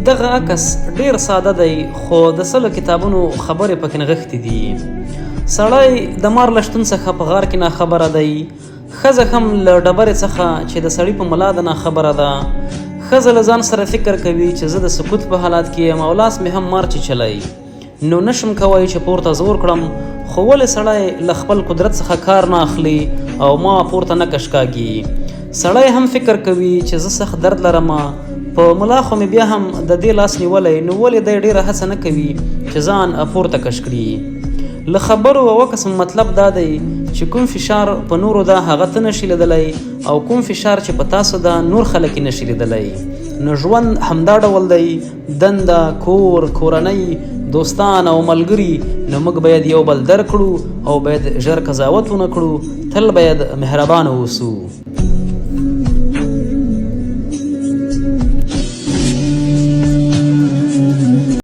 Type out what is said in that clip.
دغه عکس ډیر ساده دی خو د سلو کتابونو خبرې پکې نغښتې دي. سړی د مار له شتون څخه په غار کې ناخبره دی. ښځه هم له ډبرې څخه چې د سړي په ملا ده ناخبره ده. ښځه له ځان سره فکر کوي چې زه د سکوت په حالات کې یم او لاس مې هم مار چیچلی، نو نشم کوی چې پورته زور کړم، خو ولې سړی له خپل قدرت څخه کار نه اخلي او ما پورته نه کشکاږي. سړی هم فکر کوي چې زه سخت درد لرم، په ملا خو مې بیا هم د دې لاس نیولی، نو ولې دی ډېره هڅه نه کوي چې ځان پورته کش کړي. له خبرو او قسم مطلب دا دی چې کوم فشار په نورو ده هغه ته نشي لیدلی او کوم فشار چې په تاسو ده نور خلک یې نشي لیدلی. نو ژوند همدا ډول دی، دنده، کور، کورنۍ، دوستان او ملګري. نو موږ باید یو بل درک کړو او باید ژر قضاوت ونه کړو، تل باید مهربانه اوسو.